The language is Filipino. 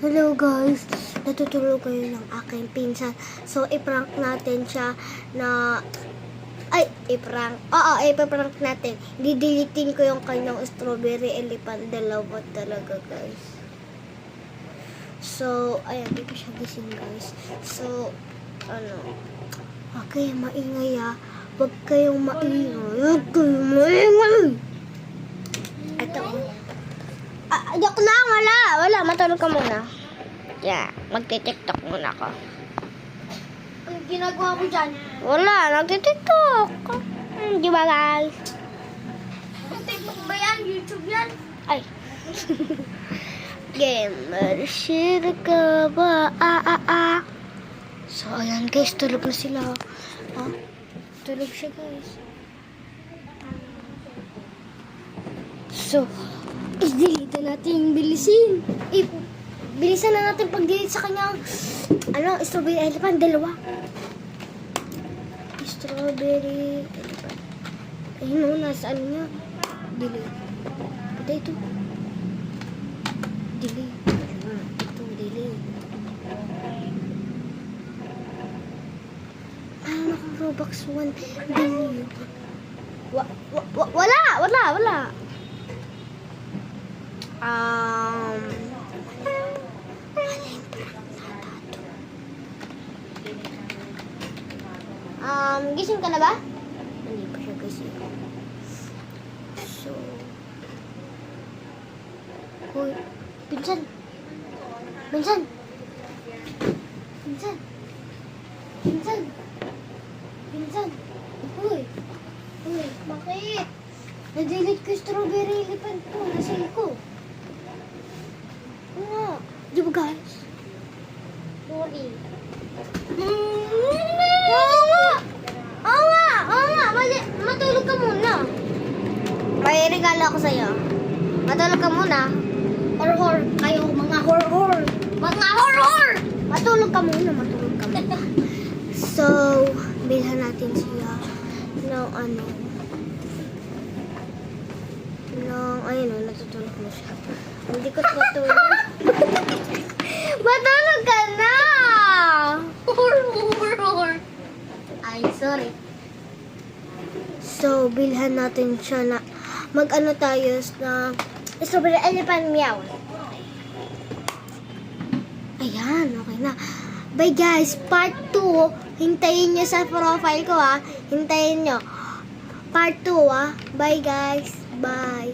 Hello guys, natutulog kayo ng aking pinsan. So, i-prank natin siya na... Ay, i-prank. Oo, i-prank natin. Didilitin ko yung kanyang strawberry elephant. Dalawa talaga guys. So, ayan, di ko siya gising guys. So, huwag kayong maingay ah. Huwag kayong maingay. Huwag kayong maingay. Ito. Joke lang, wala. Matulog ka muna. Yeah, magti-tiktok muna ako. Ang ginagawa mo dyan? Wala, nagti-tiktok. Di ba guys? TikTok ba yan? YouTube yan? Ay. Gamer, share ka ba? So, ayan guys, tulog na sila. Tulog siya guys. So, i-delete natin yung bilisin. Bilisan na natin pag-delete sa kanyang strawberry elephant. Dalawa. Strawberry elephant. Ayun o, nasa niya. Delete. Ito. Delete. Ito, delete. Ako Robux 1 billion. Wala. Gising ka na ba? Hindi pa siya gising. So, Hoy, Pinsan. Hoy, bakit? Na-delete ko yung strawberry elephant ko. Nasil ko. Di ba guys? Sorry. Oo nga. Matulog ka muna. May regalo ako sa'yo. Matulog ka muna. Horror. Kayo, mga horror. Mga horror! Matulog ka muna. So, bilhan natin siya ng ayun o, natutulog mo siya. Hindi ko matulog. Matulog ka na! Horror. Ay, sorry. So, bilhan natin siya na tayo na strawberry elephant meow. Ayan, okay na. Bye guys, part 2. Hintayin nyo sa profile ko Hintayin nyo. Part 2 Bye guys. Bye.